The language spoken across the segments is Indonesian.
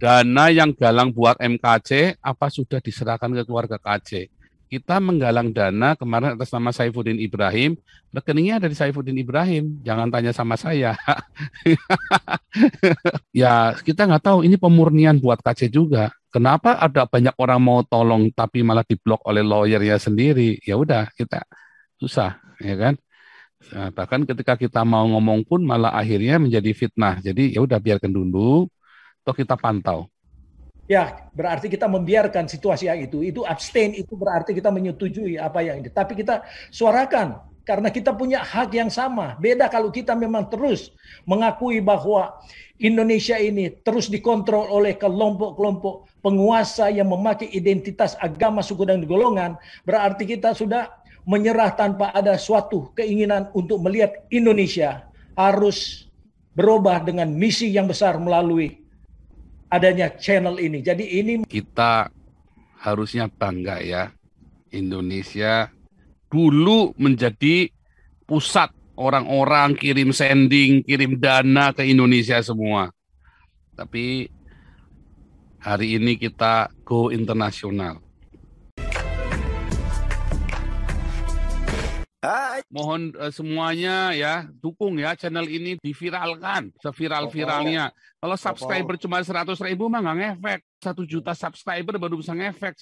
Dana yang galang buat MKC, apa sudah diserahkan ke keluarga KC? Kita menggalang dana kemarin atas nama Saifuddin Ibrahim, rekeningnya dari Saifuddin Ibrahim, jangan tanya sama saya. Ya, kita nggak tahu, ini pemurnian buat KC juga. Kenapa ada banyak orang mau tolong, tapi malah diblok oleh lawyernya sendiri? Ya udah, kita susah, ya kan? Nah, bahkan ketika kita mau ngomong pun malah akhirnya menjadi fitnah. Jadi ya udah biarkan dulu, toh kita pantau. Ya, berarti kita membiarkan situasi yang itu abstain, itu berarti kita menyetujui apa yang ini. Tapi kita suarakan karena kita punya hak yang sama. Beda kalau kita memang terus mengakui bahwa Indonesia ini terus dikontrol oleh kelompok-kelompok penguasa yang memakai identitas agama, suku dan golongan, berarti kita sudah menyerah tanpa ada suatu keinginan untuk melihat Indonesia harus berubah dengan misi yang besar melalui adanya channel ini. Jadi ini Kita harusnya bangga ya, Indonesia dulu menjadi pusat orang-orang kirim sending, kirim dana ke Indonesia semua. Tapi hari ini kita go internasional. Mohon semuanya ya dukung ya channel ini diviralkan seviral-viralnya. Kalau subscriber cuma 100.000 mah nggak ngefek. 1 juta subscriber baru bisa ngefek.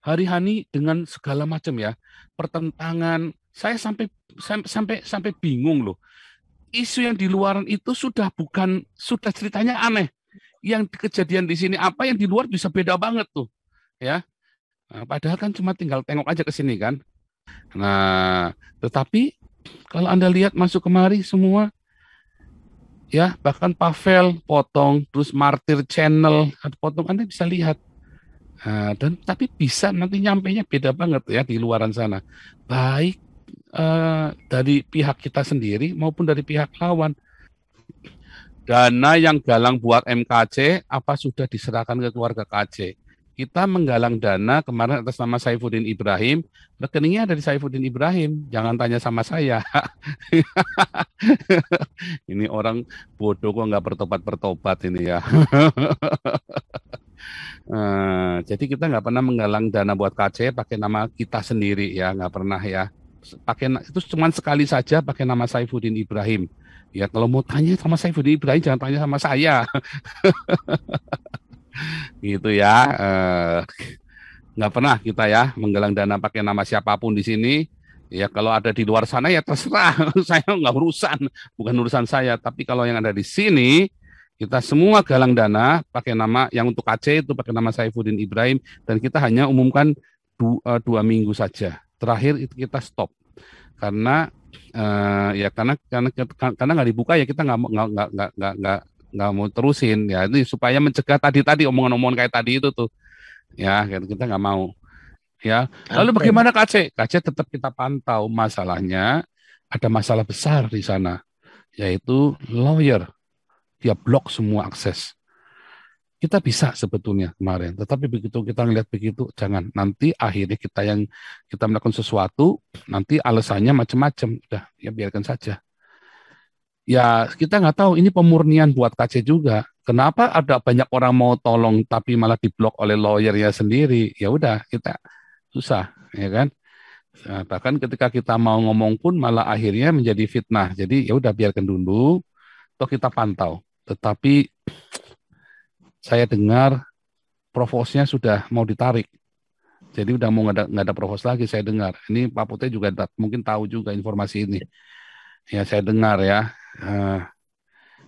Hari-hari dengan segala macam ya pertentangan. Saya sampai bingung loh. Isu yang di luaran itu sudah ceritanya aneh. Yang kejadian di sini apa yang di luar bisa beda banget tuh ya. Nah, padahal kan cuma tinggal tengok aja ke sini kan. Nah, tetapi kalau Anda lihat masuk kemari semua, ya bahkan Pavel potong, terus Martir Channel, potong Anda bisa lihat. Nah, dan tapi bisa nanti nyampainya beda banget ya di luaran sana. Baik dari pihak kita sendiri maupun dari pihak lawan. Dana yang galang buat MKC, apa sudah diserahkan ke keluarga KC? Kita menggalang dana kemarin atas nama Saifuddin Ibrahim, rekeningnya dari Saifuddin Ibrahim, jangan tanya sama saya. Ini orang bodoh kok nggak bertobat-bertobat ini ya. Jadi kita nggak pernah menggalang dana buat KC pakai nama kita sendiri ya, nggak pernah ya. Itu cuma sekali saja pakai nama Saifuddin Ibrahim. Ya kalau mau tanya sama Saifuddin Ibrahim jangan tanya sama saya. Gitu ya. Nggak pernah kita ya menggalang dana pakai nama siapapun di sini. Ya kalau ada di luar sana ya terserah, saya nggak urusan, bukan urusan saya. Tapi kalau yang ada di sini, kita semua galang dana pakai nama yang untuk Aceh itu pakai nama Saifuddin Ibrahim dan kita hanya umumkan 2 minggu saja. Terakhir itu kita stop karena ya karena nggak dibuka ya kita nggak mau terusin ya ini supaya mencegah tadi omongan-omongan kayak tadi itu tuh ya kita nggak mau ya. Lalu bagaimana KC? KC tetap kita pantau. Masalahnya ada masalah besar di sana, yaitu lawyer. Dia blok semua akses. Kita bisa sebetulnya kemarin, tetapi begitu kita ngelihat begitu, jangan. Nanti akhirnya kita melakukan sesuatu, nanti alasannya macam-macam. Udah, ya biarkan saja. Ya kita nggak tahu, ini pemurnian buat KC juga. Kenapa ada banyak orang mau tolong, tapi malah diblok oleh lawyernya sendiri? Ya udah, kita susah, ya kan? Nah, bahkan ketika kita mau ngomong pun malah akhirnya menjadi fitnah. Jadi ya udah biarkan dulu, toh kita pantau. Tetapi saya dengar provosnya sudah mau ditarik. Jadi udah mau nggak ada provos lagi saya dengar. Ini Pak Putih juga mungkin tahu juga informasi ini. Ya saya dengar ya.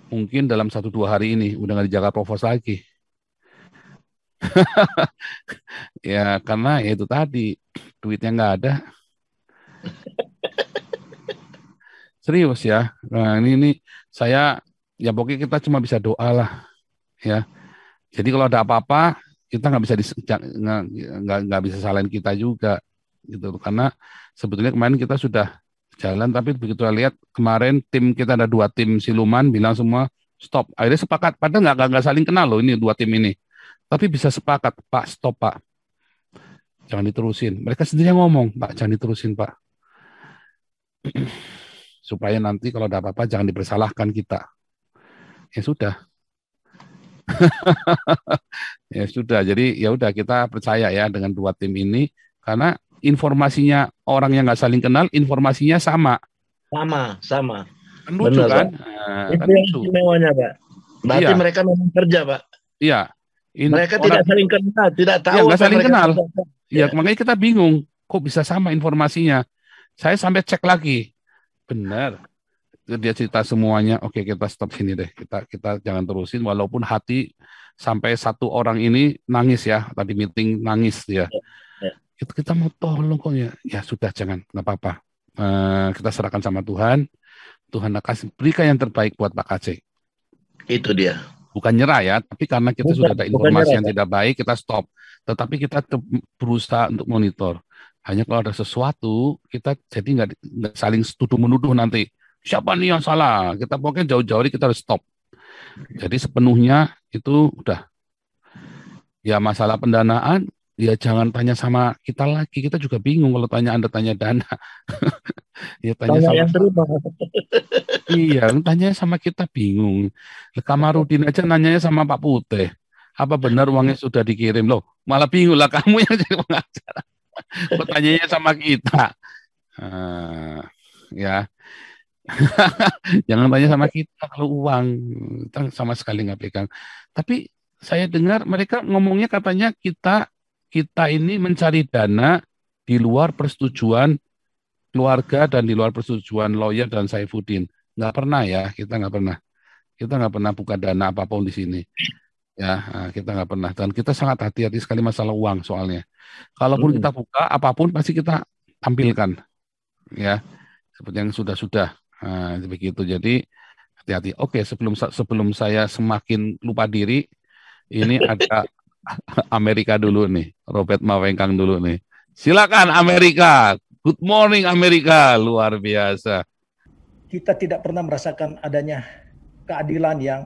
Mungkin dalam 1-2 hari ini udah nggak dijaga provos lagi. Ya karena ya itu tadi duitnya nggak ada. Serius ya. Nah ini saya ya pokoknya kita cuma bisa doa lah ya. Jadi kalau ada apa-apa kita nggak bisa salahin kita juga gitu karena sebetulnya kemarin kita sudah jalan tapi begitu lihat kemarin tim kita ada 2 tim siluman bilang semua stop. Akhirnya sepakat padahal nggak saling kenal loh ini 2 tim ini. Tapi bisa sepakat Pak stop Pak. Jangan diterusin. Mereka sendiri yang ngomong Pak jangan diterusin Pak. supaya nanti kalau ada apa-apa jangan dipersalahkan kita. Ya sudah. Ya sudah. Jadi ya udah kita percaya ya dengan dua tim ini karena informasinya orang yang nggak saling kenal, informasinya sama. Sama. Kan lucu Benar, kan? Pak. Nah, Itu kan yang lucu. istimewanya, Pak. Berarti Iya, mereka memang kerja, Pak. iya. Mereka Orang tidak saling kenal, tidak ya tahu nggak apa yang saling mereka kenal. kerjakan. Ya Ya, makanya kita bingung. Kok bisa sama informasinya? Saya sampai cek lagi. Benar. Dia cerita semuanya. Oke, kita stop sini deh. Kita jangan terusin. Walaupun hati sampai satu orang ini nangis ya. Tadi meeting nangis dia. ya. Kita mau tolong kok ya. Ya sudah jangan. Nggak apa-apa. Kita serahkan sama Tuhan. Tuhan akan berikan yang terbaik buat Pak Kacik. Itu dia. Bukan nyerah ya, tapi karena kita sudah ada Bukan informasi nyerah, yang Pak. tidak baik, kita stop. Tetapi kita berusaha untuk monitor. Hanya kalau ada sesuatu, kita jadi nggak saling tuduh menuduh nanti. Siapa nih yang salah? Kita pokoknya jauh-jauh kita harus stop. Jadi sepenuhnya itu udah. Ya masalah pendanaan, ya jangan tanya sama kita lagi. Kita juga bingung kalau Anda tanya dana. Ya tanya Tanya sama yang terima. iya, tanya sama kita bingung. Kamarudin aja nanyanya sama Pak Putih. Apa benar uangnya sudah dikirim loh? Malah bingung lah kamu yang jadi pengacara. Kok tanyanya sama kita? Ya, jangan tanya sama kita kalau uang. Kita sama sekali nggak pegang. Tapi saya dengar mereka ngomongnya katanya kita ini mencari dana di luar persetujuan keluarga dan di luar persetujuan lawyer dan Saifuddin. Nggak pernah ya, kita nggak pernah. Kita nggak pernah buka dana apapun di sini. Ya, kita nggak pernah. Dan kita sangat hati-hati sekali masalah uang soalnya. Kalaupun kita buka apapun pasti kita tampilkan. Ya, seperti yang sudah-sudah. Begitu. Jadi hati-hati. Oke, sebelum saya semakin lupa diri, ini ada Amerika dulu nih. Robert Mawengkang dulu nih. Silakan Amerika. Good morning Amerika. Luar biasa. Kita tidak pernah merasakan adanya keadilan yang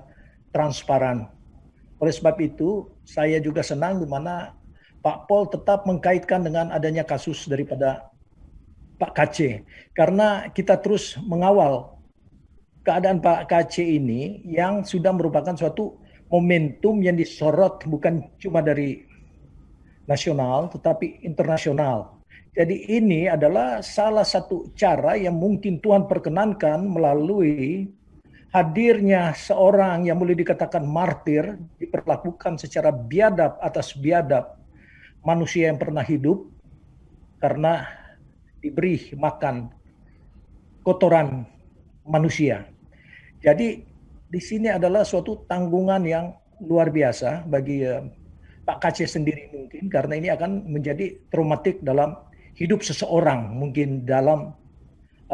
transparan. Oleh sebab itu, saya juga senang di mana Pak Pol tetap mengkaitkan dengan adanya kasus daripada Pak KC. Karena kita terus mengawal keadaan Pak KC ini yang sudah merupakan suatu momentum yang disorot bukan cuma dari nasional tetapi internasional. Jadi ini adalah salah satu cara yang mungkin Tuhan perkenankan melalui hadirnya seorang yang boleh dikatakan martir, diperlakukan secara biadab atas biadab manusia yang pernah hidup karena diberi makan kotoran manusia. Jadi di sini adalah suatu tanggungan yang luar biasa bagi Pak KC sendiri mungkin karena ini akan menjadi traumatik dalam hidup seseorang mungkin dalam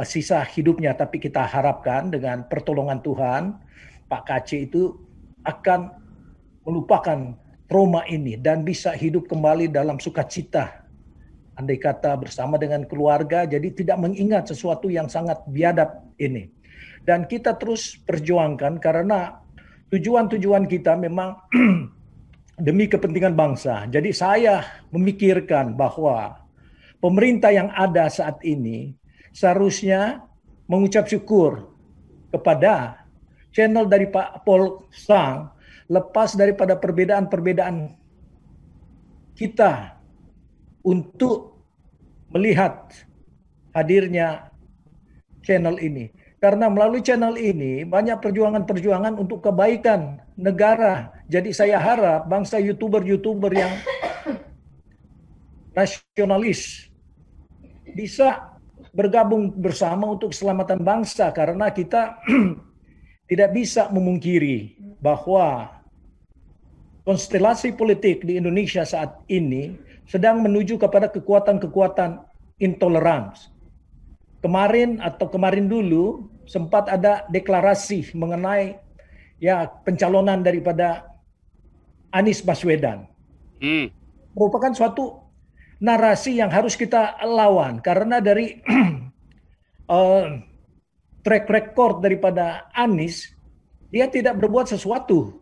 sisa hidupnya, tapi kita harapkan dengan pertolongan Tuhan Pak KC itu akan melupakan trauma ini dan bisa hidup kembali dalam sukacita, andai kata bersama dengan keluarga, jadi tidak mengingat sesuatu yang sangat biadab ini. Dan kita terus perjuangkan karena tujuan-tujuan kita memang demi kepentingan bangsa. Jadi saya memikirkan bahwa pemerintah yang ada saat ini seharusnya mengucap syukur kepada channel dari Pak Pol Sang lepas daripada perbedaan-perbedaan kita untuk melihat hadirnya channel ini. Karena melalui channel ini banyak perjuangan-perjuangan untuk kebaikan negara. Jadi saya harap bangsa YouTuber-YouTuber yang nasionalis bisa bergabung bersama untuk keselamatan bangsa karena kita tidak bisa memungkiri bahwa konstelasi politik di Indonesia saat ini sedang menuju kepada kekuatan-kekuatan intoleransi. Kemarin dulu sempat ada deklarasi mengenai ya pencalonan daripada Anies Baswedan. Merupakan suatu narasi yang harus kita lawan karena dari track record daripada Anies, dia tidak berbuat sesuatu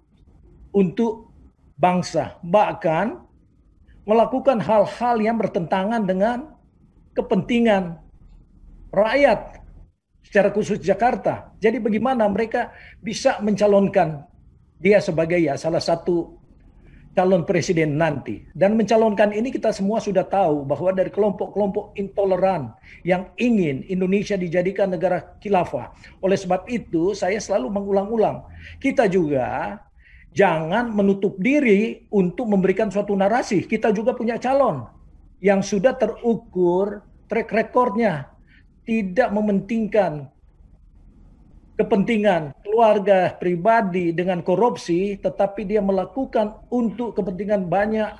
untuk bangsa, bahkan melakukan hal-hal yang bertentangan dengan kepentingan rakyat secara khusus Jakarta. Jadi bagaimana mereka bisa mencalonkan dia sebagai salah satu calon presiden nanti. Dan mencalonkan ini kita semua sudah tahu bahwa dari kelompok-kelompok intoleran yang ingin Indonesia dijadikan negara khilafah. Oleh sebab itu saya selalu mengulang-ulang, kita juga jangan menutup diri untuk memberikan suatu narasi. Kita juga punya calon yang sudah terukur track recordnya, tidak mementingkan kepentingan keluarga pribadi dengan korupsi, tetapi dia melakukan untuk kepentingan banyak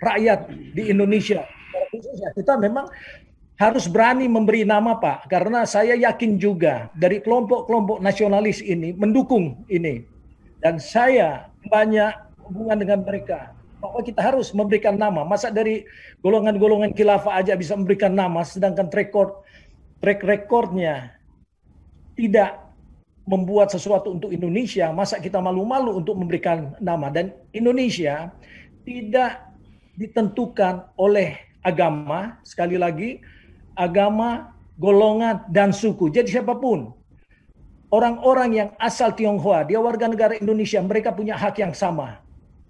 rakyat di Indonesia. Kita memang harus berani memberi nama, Pak, karena saya yakin juga dari kelompok-kelompok nasionalis ini mendukung ini. Dan saya banyak hubungan dengan mereka, bahwa kita harus memberikan nama. Masa dari golongan-golongan khilafah aja bisa memberikan nama, sedangkan track recordnya tidak membuat sesuatu untuk Indonesia, masa kita malu-malu untuk memberikan nama. Dan Indonesia tidak ditentukan oleh agama, sekali lagi, agama, golongan, dan suku. Jadi siapapun, orang-orang yang asal Tionghoa, dia warga negara Indonesia, mereka punya hak yang sama.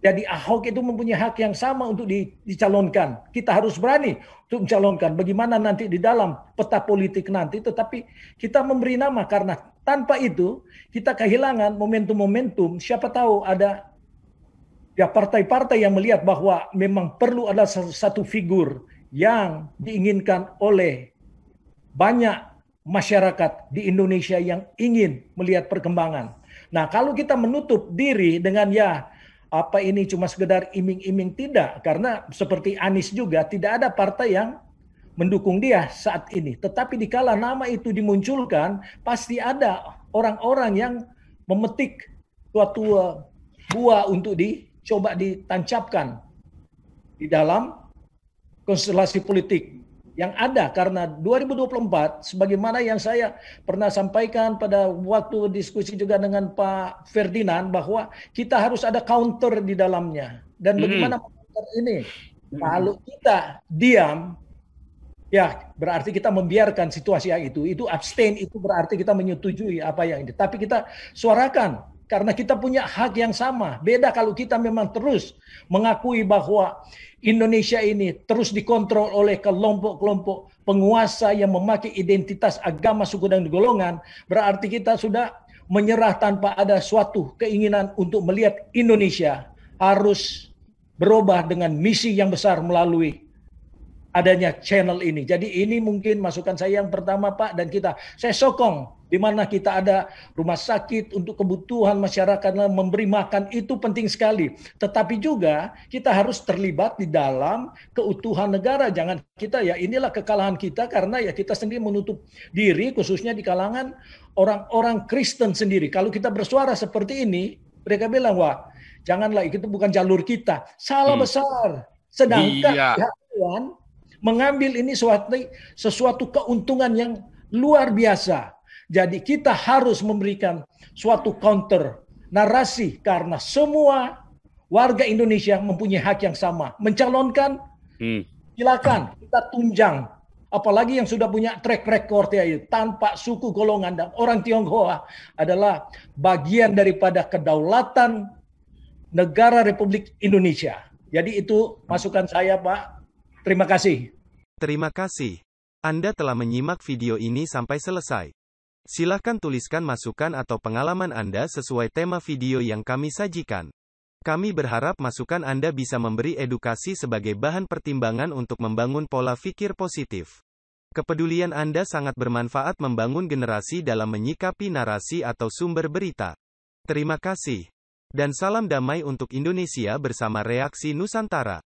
Jadi Ahok itu mempunyai hak yang sama untuk dicalonkan. Kita harus berani untuk mencalonkan. Bagaimana nanti di dalam peta politik nanti, tetapi kita memberi nama, karena tanpa itu kita kehilangan momentum-momentum. Siapa tahu ada partai-partai yang melihat bahwa memang perlu ada satu figur yang diinginkan oleh banyak masyarakat di Indonesia yang ingin melihat perkembangan. Nah, kalau kita menutup diri dengan apa ini cuma sekedar iming-iming, tidak. Karena seperti Anies juga tidak ada partai yang mendukung dia saat ini. Tetapi dikala nama itu dimunculkan, pasti ada orang-orang yang memetik suatu buah untuk dicoba ditancapkan di dalam konstelasi politik yang ada. Karena 2024, sebagaimana yang saya pernah sampaikan pada waktu diskusi juga dengan Pak Ferdinand, bahwa kita harus ada counter di dalamnya. Dan bagaimana counter ini? Kalau kita diam, berarti kita membiarkan situasi yang itu abstain, itu berarti kita menyetujui apa yang ini. Tapi kita suarakan, karena kita punya hak yang sama. Beda kalau kita memang terus mengakui bahwa Indonesia ini terus dikontrol oleh kelompok-kelompok penguasa yang memakai identitas agama, suku, dan golongan. Berarti kita sudah menyerah tanpa ada suatu keinginan untuk melihat Indonesia harus berubah dengan misi yang besar melalui adanya channel ini. Jadi ini mungkin masukan saya yang pertama, Pak, dan saya sokong di mana kita ada rumah sakit untuk kebutuhan masyarakat, memberi makan, itu penting sekali. Tetapi juga kita harus terlibat di dalam keutuhan negara. Jangan kita inilah kekalahan kita karena kita sendiri menutup diri, khususnya di kalangan orang-orang Kristen sendiri. Kalau kita bersuara seperti ini, mereka bilang, wah, janganlah, itu bukan jalur kita. Salah besar. Sedangkan Tuhan mengambil ini sesuatu keuntungan yang luar biasa. Jadi kita harus memberikan suatu counter narasi, karena semua warga Indonesia mempunyai hak yang sama. Mencalonkan, silakan, kita tunjang. Apalagi yang sudah punya track record tanpa suku, golongan, dan orang Tionghoa adalah bagian daripada kedaulatan negara Republik Indonesia. Jadi itu masukan saya, Pak. Terima kasih. Terima kasih. Anda telah menyimak video ini sampai selesai. Silakan tuliskan masukan atau pengalaman Anda sesuai tema video yang kami sajikan. Kami berharap masukan Anda bisa memberi edukasi sebagai bahan pertimbangan untuk membangun pola pikir positif. Kepedulian Anda sangat bermanfaat membangun generasi dalam menyikapi narasi atau sumber berita. Terima kasih. Dan salam damai untuk Indonesia bersama Reaksi Nusantara.